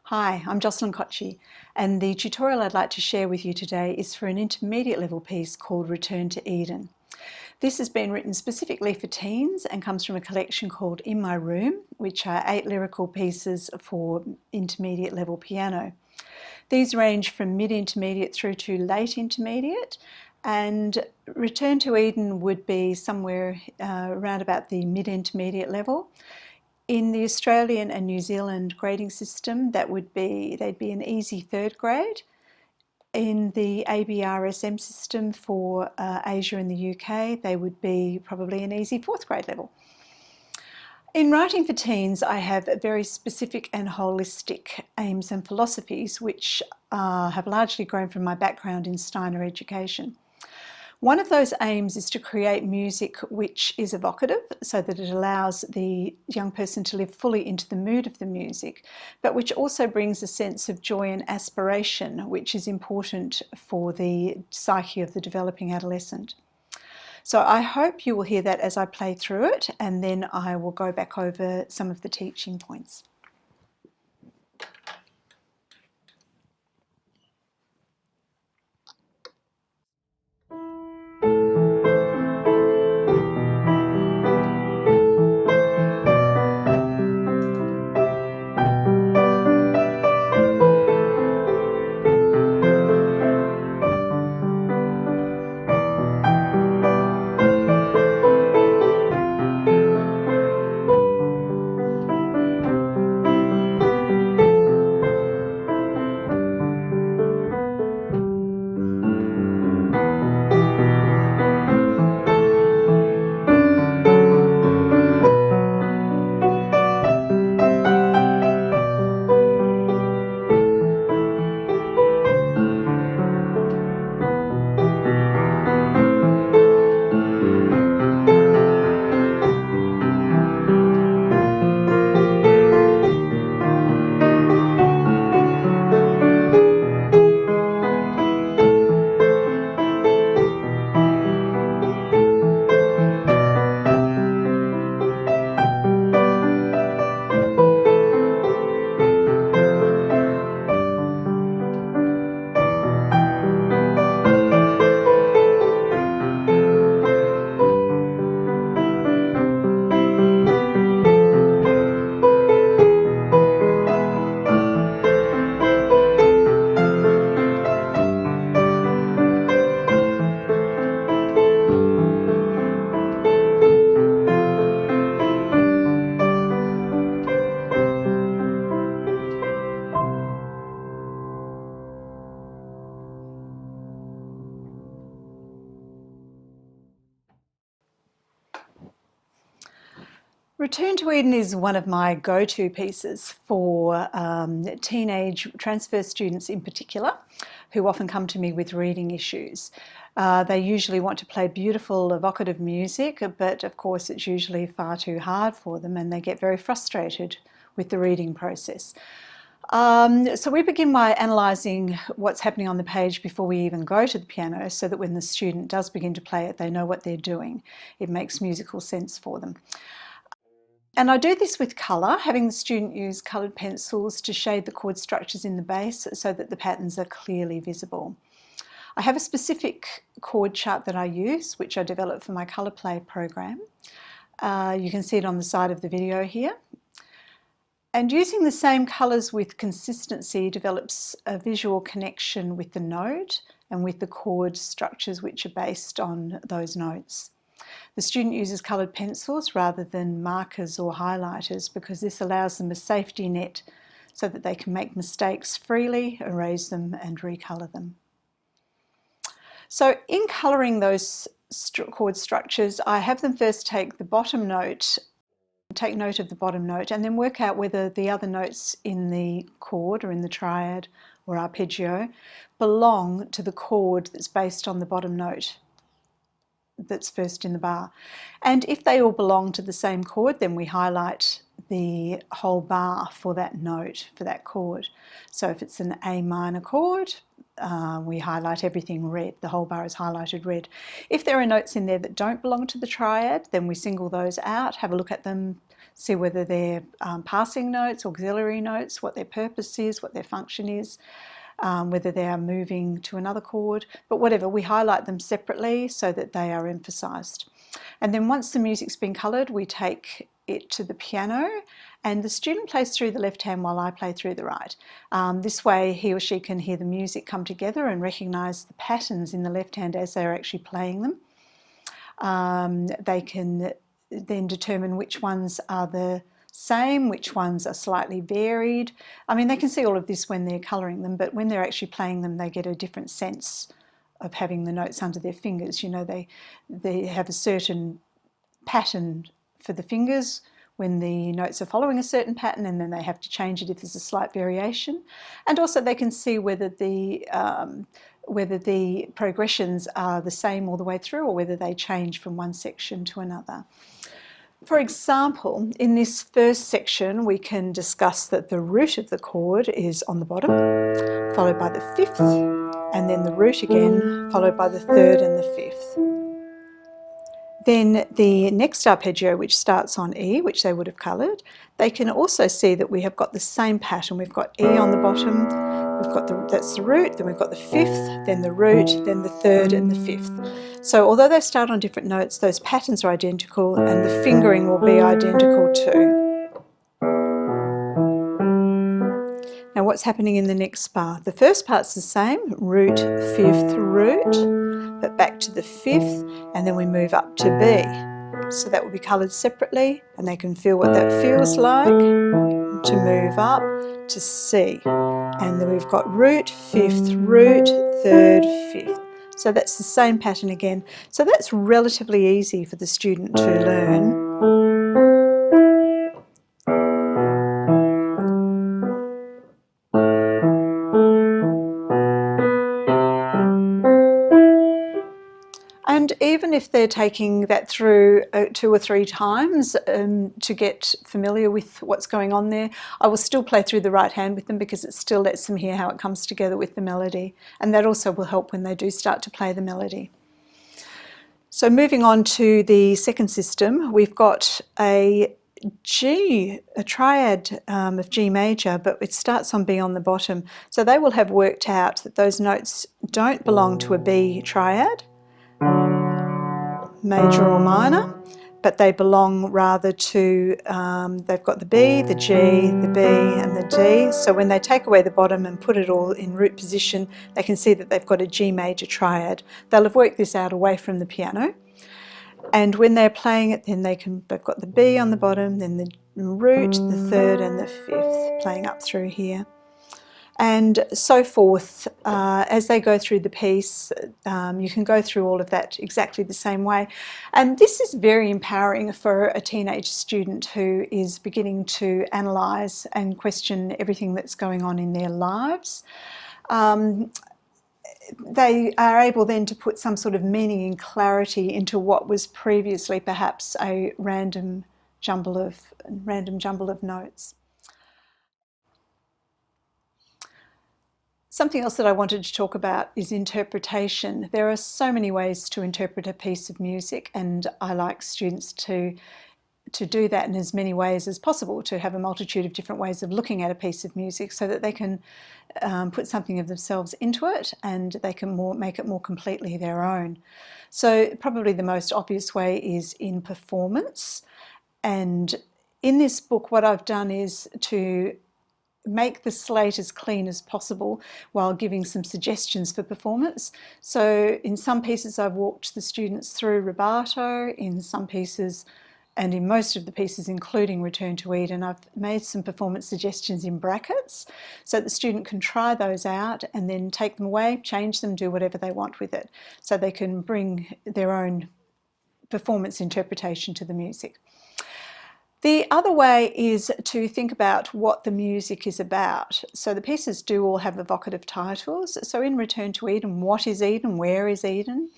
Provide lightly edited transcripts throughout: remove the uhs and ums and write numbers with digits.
Hi, I'm Jocelyn Kochi, and the tutorial I'd like to share with you today is for an intermediate level piece called Return to Eden. This has been written specifically for teens and comes from a collection called In My Room, which are 8 lyrical pieces for intermediate level piano. These range from mid-intermediate through to late intermediate, and Return to Eden would be somewhere around about the mid-intermediate level. In the Australian and New Zealand grading system, they'd be an easy third grade. In the ABRSM system for Asia and the UK, they would be probably an easy fourth grade level. In writing for teens, I have very specific and holistic aims and philosophies, which have largely grown from my background in Steiner education. One of those aims is to create music which is evocative so that it allows the young person to live fully into the mood of the music, but which also brings a sense of joy and aspiration, which is important for the psyche of the developing adolescent. So I hope you will hear that as I play through it, and then I will go back over some of the teaching points. Return to Eden is one of my go-to pieces for teenage transfer students in particular, who often come to me with reading issues. They usually want to play beautiful, evocative music, but of course it's usually far too hard for them and they get very frustrated with the reading process. So we begin by analysing what's happening on the page before we even go to the piano, so that when the student does begin to play it, they know what they're doing. It makes musical sense for them. And I do this with colour, having the student use coloured pencils to shade the chord structures in the bass so that the patterns are clearly visible. I have a specific chord chart that I use, which I developed for my Colour Play program. You can see it on the side of the video here. And using the same colours with consistency develops a visual connection with the note and with the chord structures which are based on those notes. The student uses coloured pencils rather than markers or highlighters because this allows them a safety net so that they can make mistakes freely, erase them and recolour them. So in colouring those chord structures, I have them first take note of the bottom note and then work out whether the other notes in the chord or in the triad or arpeggio belong to the chord that's based on the bottom note that's first in the bar. And if they all belong to the same chord, then we highlight the whole bar for that note, for that chord. So if it's an A minor chord, we highlight everything red. The whole bar is highlighted red. If there are notes in there that don't belong to the triad, then we single those out, have a look at them, see whether they're passing notes, auxiliary notes, what their purpose is, what their function is, whether they are moving to another chord, but whatever, we highlight them separately so that they are emphasised. And then once the music's been coloured, we take it to the piano and the student plays through the left hand while I play through the right. This way he or she can hear the music come together and recognise the patterns in the left hand as they're actually playing them. They can then determine which ones are the same, which ones are slightly varied. I mean, they can see all of this when they're colouring them, but when they're actually playing them, they get a different sense of having the notes under their fingers. You know, they have a certain pattern for the fingers when the notes are following a certain pattern, and then they have to change it if there's a slight variation. And also they can see whether the progressions are the same all the way through or whether they change from one section to another. For example, in this first section, we can discuss that the root of the chord is on the bottom, followed by the fifth, and then the root again, followed by the third and the fifth. Then the next arpeggio, which starts on E, which they would have coloured, they can also see that we have got the same pattern. We've got E on the bottom, we've got that's the root, then we've got the fifth, then the root, then the third and the fifth. So although they start on different notes, those patterns are identical and the fingering will be identical too. Now what's happening in the next bar? The first part's the same, root, fifth, root, but back to the fifth, and then we move up to B. So that will be coloured separately, and they can feel what that feels like to move up to C. And then we've got root, fifth, root, third, fifth. So that's the same pattern again. So that's relatively easy for the student to learn. And even if they're taking that through 2 or 3 times to get familiar with what's going on there, I will still play through the right hand with them because it still lets them hear how it comes together with the melody. And that also will help when they do start to play the melody. So moving on to the second system, we've got a triad of G major, but it starts on B on the bottom. So they will have worked out that those notes don't belong to a B triad, major or minor, but they belong rather to, they've got the B, the G, the B and the D. So when they take away the bottom and put it all in root position, they can see that they've got a G major triad. They'll have worked this out away from the piano. And when they're playing it, then they've got the B on the bottom, then the root, the third and the fifth playing up through here. And so forth. As they go through the piece, you can go through all of that exactly the same way. And this is very empowering for a teenage student who is beginning to analyse and question everything that's going on in their lives. They are able then to put some sort of meaning and clarity into what was previously perhaps a random jumble of notes. Something else that I wanted to talk about is interpretation. There are so many ways to interpret a piece of music, and I like students to do that in as many ways as possible, to have a multitude of different ways of looking at a piece of music so that they can put something of themselves into it and they can make it more completely their own. So probably the most obvious way is in performance. And in this book, what I've done is to make the slate as clean as possible while giving some suggestions for performance. So in some pieces I've walked the students through rubato, in some pieces and in most of the pieces, including Return to Eden, I've made some performance suggestions in brackets so the student can try those out and then take them away, change them, do whatever they want with it, so they can bring their own performance interpretation to the music. The other way is to think about what the music is about. So the pieces do all have evocative titles. So in Return to Eden, what is Eden? Where is Eden?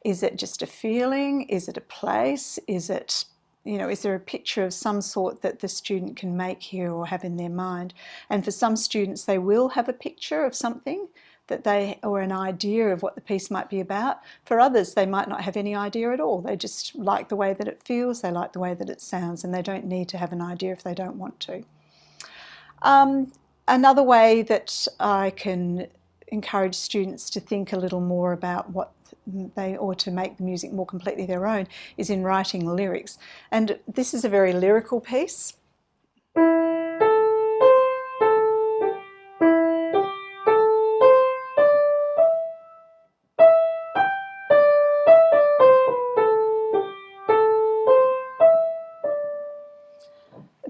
Is it just a feeling? Is it a place? Is it, is there a picture of some sort that the student can make here or have in their mind? And for some students, they will have a picture of something, that they, or an idea of what the piece might be about. For others, they might not have any idea at all. They just like the way that it feels, they like the way that it sounds, and they don't need to have an idea if they don't want to. Another way that I can encourage students to think a little more about what they, or to make the music more completely their own, is in writing lyrics. And this is a very lyrical piece.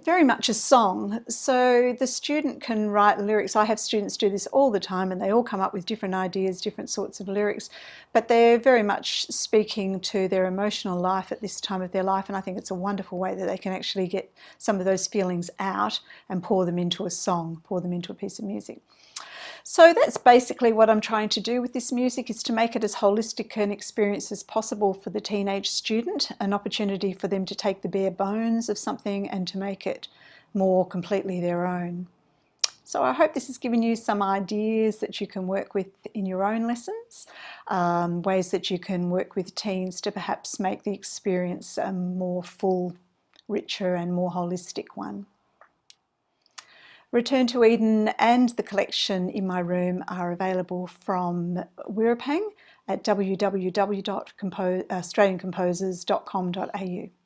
Very much a song, so the student can write lyrics. I have students do this all the time and they all come up with different ideas, different sorts of lyrics, but they're very much speaking to their emotional life at this time of their life, and I think it's a wonderful way that they can actually get some of those feelings out and pour them into a song, pour them into a piece of music. So that's basically what I'm trying to do with this music, is to make it as holistic an experience as possible for the teenage student, an opportunity for them to take the bare bones of something and to make it more completely their own. So I hope this has given you some ideas that you can work with in your own lessons, ways that you can work with teens to perhaps make the experience a more full, richer and more holistic one. Return to Eden and the collection in my room are available from Wirrapang at www.australiancomposers.com.au.